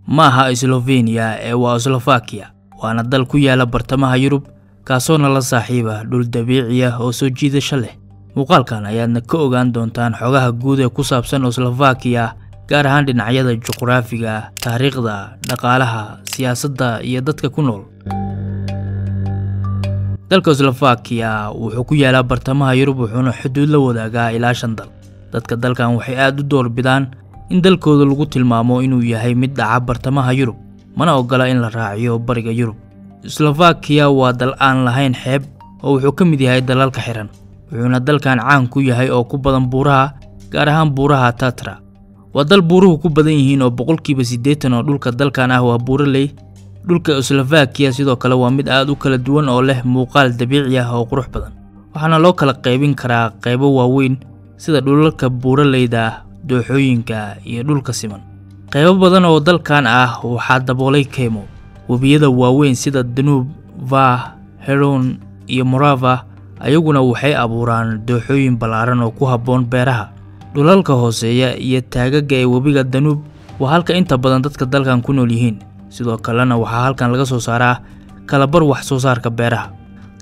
maaha Slovenia ee waa Slovakia waana dal ku yaala bartamaha Yurub kaasoo la saaxiiba dhul dabiici ah oo soo jiidasho leh. muuqaalkan ayaadna ka ogaan doontaan xogaha guud ee ku saabsan Slovakia gaar ahaan dhinacyada juqraafiga, taariikhda, dhaqaalaha, siyaasadda iyo dadka ku nool. dalka Slovakia wuxuu ku yaalaa bartamaha Yurub wuxuuna xuduud la wadaagaa ilaa 5 dal. dadka dalkan waxay aad u doorbidaan in dalkooda lagu tilmaamo inuu yahay mid dhaca bartamaha Yurub, mana ogola in la raaciyo bariga Yurub. Slovakia waa dal aan lahayn xeeb oo wuxuu ka mid yahay dalalka xiran. wuxuuna dalkan caan ku yahay oo ku badan buuraha, gaar ahaan buuraha Tatra. waa dal buuruhu ku badan yihiin oo 80% oo dhulka dalkan ah waa buuraley. dhulka Slovakia sidoo kale waa mid aad u kala duwan oo leh muuqaal dabiici ah oo qurux badan. waxaana loo kala qaybin karaa qaybo waaweyn sida dhulalka buuraleyda, dooxooyinka iyo dhulka siman. qaybo badan oo dalkan ah waxaa daboolay keymo. webiyada waaweyn sida Danube, Vah, Heron iyo Morava ayaguna waxay abuuraan dooxooyin ballaaran oo ku habboon beeraha. dhulalka hooseeya iyo taagaga ee webiga Danube waa halka inta badan dadka dalkan ku nool yihiin. sidoo kalena waxaa halkan laga soo saaraa kalabar wax soo saarka beeraha.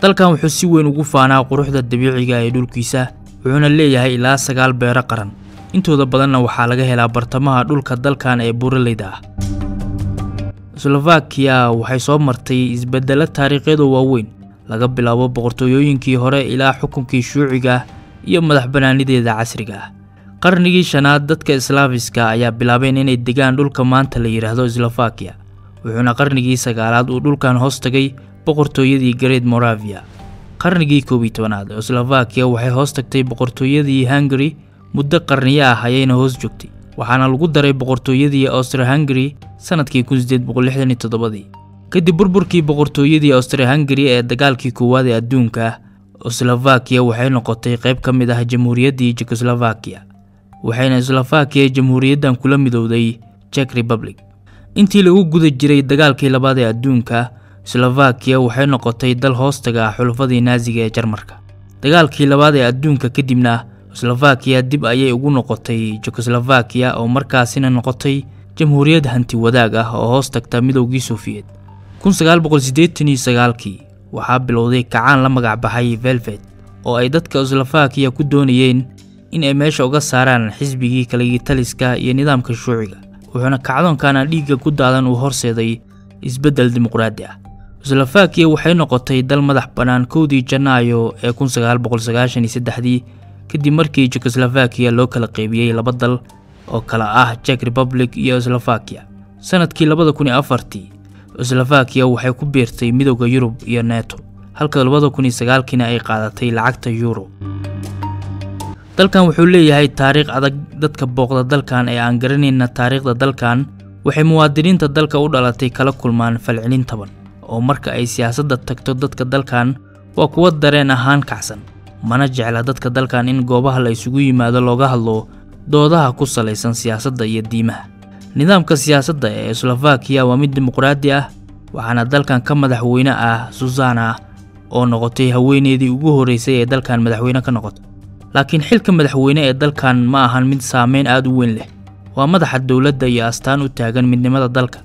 dalkan wuxuu si weyn ugu faanaa quruxda dabiiciga ee dhulkiisa, wuxuuna leeyahay ilaa 9 beero qaran. intooda badanna waxaa laga helaa bartamaha dhulka dalkan ee buuraleyda ah. Slovakia waxay soo martay isbeddello taariikheed oo waaweyn, laga bilaabo boqortooyooyinkii hore ilaa xukunkii shuuciga iyo madaxbannaanideeda casriga ah. qarnigii 5aad dadka Slaviska ayaa bilaabeen inay degaan dhulka maanta la yiraahdo Slovakia, wuxuuna qarnigii 9aad uu dhulkan hoos tagay boqortooyadii Great Moravia. qarnigii 11aad Slovakia waxay hoos tagtay boqortooyadii Hungary. muddo qarniyo ah ayayna hoos joogtay, waxaana lagu daray boqortooyadii Austria-Hungary sanadkii 1867. kadib burburkii boqortooyadii Austria-Hungary ee dagaalkii koowaad ee adduunka, Slovakia waxay noqotay qayb ka mid ah jamhuuriyaddii Czechoslovakia, waxayna Slovakia jamhuuriyaddan kula midowday Czech Republic. intii lagu guda jiray dagaalkii labaad ee adduunka, Slovakia waxay noqotay dal hoostaga xulafadii Naaziga ee Jarmalka. dagaalkii labaad ee adduunka kadibna Slovakia dib ayay ugu noqotay Czechoslovakia oo markaasina noqotay jamhuuriyad hanti wadaag ah oo hoos tagta midowgii Soviet. 1989kii waxaa bilowday kacaan la magac baxay Velvet oo ay dadka Slovakia ku doonayeen in ay meesha uga saaraan xisbigii kaligitaliska iyo nidaamka shuuciga, wuxuuna kacdoonkan dhiigga ku daadan uu horseeday isbeddel dimuqraadi ah. Slovakia waxay noqotay dal madax bannaan 1 Janaayo ee 1993 kadib markii Czechoslovakia loo kala qaybiyay 2 dal oo kala ah Czech Republic iyo Slovakia. sanadkii 2004 Slovakia waxay ku biirtay midowga Yurub iyo NATO, halka 2009kiina ay qaadatay lacagta euro. dalkan wuxuu leeyahay taariikh adag. dadka booqda dalkan ee aan garanayna taariikhda dalkan waxay muwaadiniinta dalka u dhalatay kala kulmaan falcelin taban oo marka ay siyaasadda tagto dadka dalkan waa kuwa dareen ahaan kacsan, mana jecla dadka dalkan in goobaha la isugu yimaado looga hadlo doodaha ku salaysan siyaasadda iyo diimaha. nidaamka siyaasadda ee Slovakia waa mid dimuqraadi ah, waxaana dalkan ka madaxweyne ah Zuzana oo noqotay haweeneydii ugu horeysay ee dalkan madaxweyne ka noqotay. laakiin xilka madaxweyne ee dalkan ma ahan mid saameyn aad u weyn leh. waa madaxa dawladda iyo astaan u taagan midnimada dalka,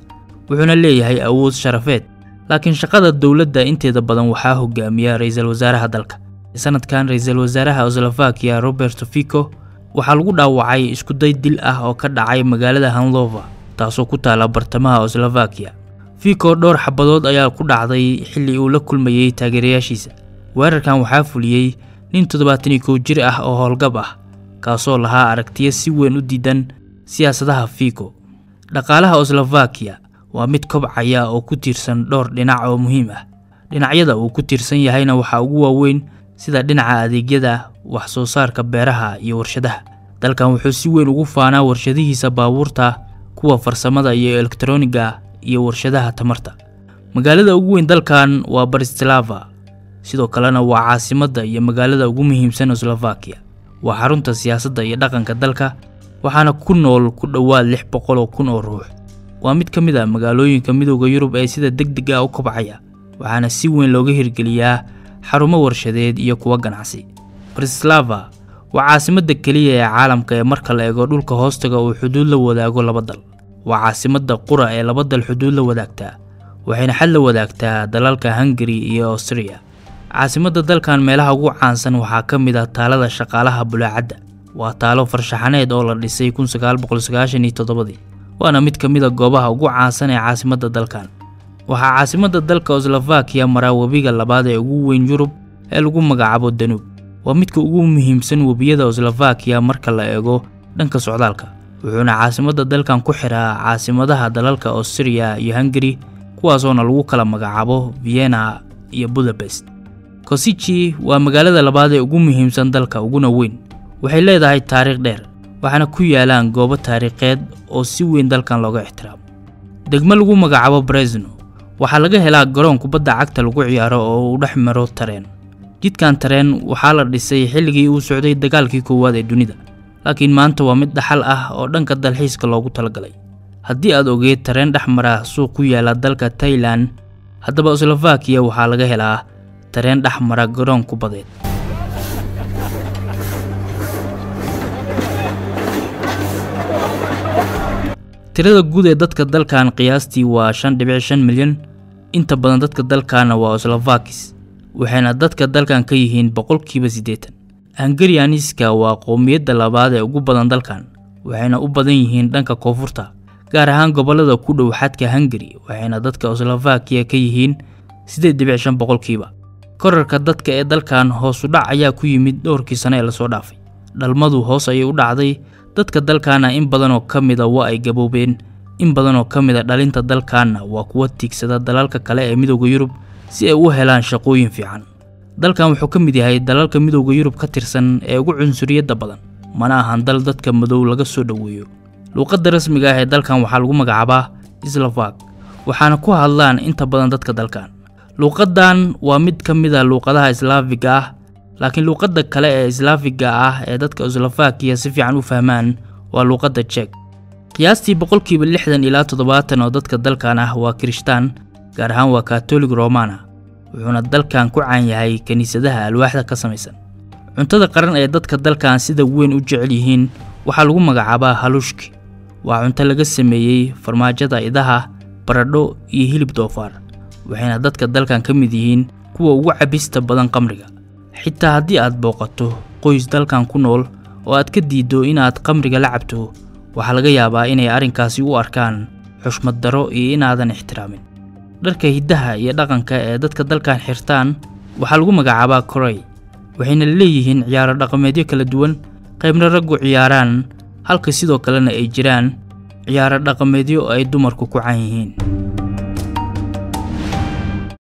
wuxuuna leeyahay awood sharafeed. laakiin shaqada dawladda inteeda badan waxaa hogaamiya ra'iisul wasaaraha dalka. sanadkan ra'iisul wasaaraha Slovakia Robert Fico waxaa lagu dhaawacay isku day dil ah oo ka dhacay magaalada Hanover, taasoo ku taala bartamaha Slovakia. Fico dhowr xabadood ayaa ku dhacday xilli uu la kulmayay taageerayaashiisa. weerarkan waxaa fuliyay nin 71 jir ah oo howlgab ah, kaasoo lahaa aragtiyo si weyn u diidan siyaasadaha Fico. dhaqaalaha Slovakia waa mid kobcaya oo ku tiirsan dhowr dhinac oo muhiim ah. dhinacyada uu ku tiirsan yahayna waxaa ugu waaweyn sida dhinaca adeegyada, wax soo saarka beeraha iyo warshadaha. dalkan wuxuu si weyn ugu faanaa warshadihiisa baabuurta, kuwa farsamada iyo elektarooniga iyo warshadaha tamarta. magaalada ugu weyn dalkan waa Bratislava, sidoo kalena waa caasimadda iyo magaalada ugu muhiimsan Slovakia. waa xarunta siyaasadda iyo dhaqanka dalka, waxaana ku nool ku dhawaad 600,000 oo ruux. waa mid ka mid ah magaalooyinka midowga Yurub ee sida degdeg ah u kobcaya, waxaana si weyn looga hirgeliyaa xarumo warshadeed iyo kuwa ganacsi. Bratislava waa caasimadda kaliya ee caalamka ee marka la eego dhulka hoostaga uu xuduud la wadaago 2 dal. waa caasimadda qura ee laba dal xuduud la wadaagtaa waxayna xal la wadaagtaa dalalka Hungary iyo Austria. caasimadda dalkan meelaha ugu caansan waxaa ka mid ah taalada shaqaalaha bulaacadda waa taalo farshaxaneed oo la dhisay 1997 waana mid ka mid ah goobaha ugu caansan ee caasimadda dalkan. waxaa caasimadda dalka Slovakia maraa webiga labaad ee ugu weyn Yurub ee lagu magacaabo Danube waa midka ugu muhiimsan webiyada Slovakia marka la eego dhanka socdaalka wuxuuna caasimadda dalkan ku xiraa caasimadaha dalalka Austria iyo Hungary kuwaasoo lagu kala magacaabo Vienna iyo Budapest. Košice waa magaalada labaad ee ugu muhiimsan dalka uguna weyn waxay leedahay taariikh dheer waxaana ku yaalaan goobo taariikheed oo si weyn dalkan looga ixtiraamo. degmo lagu magacaabo Brezno waxaa laga helaa garoon kubadda cagta lagu ciyaaro oo u dhex maro tareen. jidkan tareen waxaa la dhisay xilligii uu socday dagaalkii koowaad ee dunida laakiin maanta waa mid dhaxal ah oo dhanka dalxiiska loogu talagalay. haddii aad ogeed tareen dhex mara suuq ku yaala dalka Thailand haddaba Slovakia waxaa laga helaa tareen dhex mara garoon kubadeed. tirada guud ee dadka dalkan qiyaastii waa 5.5 milyan inta badan dadka dalkana waa Slovaks waxayna dadka dalkan ka yihiin 80%. Hungarianiska waa qowmiyadda labaad ee ugu badan dalkan waxayna u badan yihiin dhanka koonfurta gaar ahaan gobolada ku dhow xadka Hungary waxayna dadka Slovakia ka yihiin 8.5%. korarka dadka ee dalkan hoos u dhac ayaa ku yimid dhowrkii sano ee la soo dhaafay. dhalmadu hoos ayay u dhacday dadka dalkana in badan oo kamid ah waa ay gaboobeen in badan oo kamid ah dhalinta dalkana waa kuwa tiigsada dalalka kale ee midowga Yurub si ay u helaan shaqooyin fiican. dalkan wuxuu ka mid yahay dalalka midowga Yurub ka tirsan ee ugu cunsuriyadda badan mana ahan dal dadka madow laga soo dhaweeyo. luqadda rasmiga ah ee dalkan waxaa lagu magacaabaa Slovak waxaana ku hadlaan inta badan dadka dalkan. luqaddan waa mid ka mid ah luqadaha Slaafiga ah laakiin luqadda kale ee Slaafiga ah ee dadka Slovakia si fiican u fahmaan waa luqadda Czech. qiyaastii 60% ilaa 70% oo dadka dalkan ah waa Kirishtaan gaar ahaan waa Catholic Romana wuxuuna dalkan ku caan yahay kaniisadaha alwaaxda ka samaysan. cuntada qaran ee dadka dalkan sida weyn u jecel yihiin waxaa lagu magacaabaa halushki waa cunto laga sameeyay farmaajada idaha baradho iyo hilib doofaar waxayna dadka dalkan ka mid yihiin kuwa ugu cabista badan qamriga. xitaa haddii aad booqato qoys dalkan ku nool oo aad ka diido inaad qamriga la cabto waxaa laga yaabaa inay arrinkaasi u arkaan xushmad daro iyo inaadan ixtiraamin. dharka hidaha iyo dhaqanka ee dadka dalkan xirtaan waxaa lagu magacaabaa korey waxayna leeyihiin ciyaaro dhaqameedyo kala duwan qaybna raggu ciyaaraan halka sidoo kalena ay jiraan ciyaaro dhaqameedyo ay dumarku ku caan yihiin.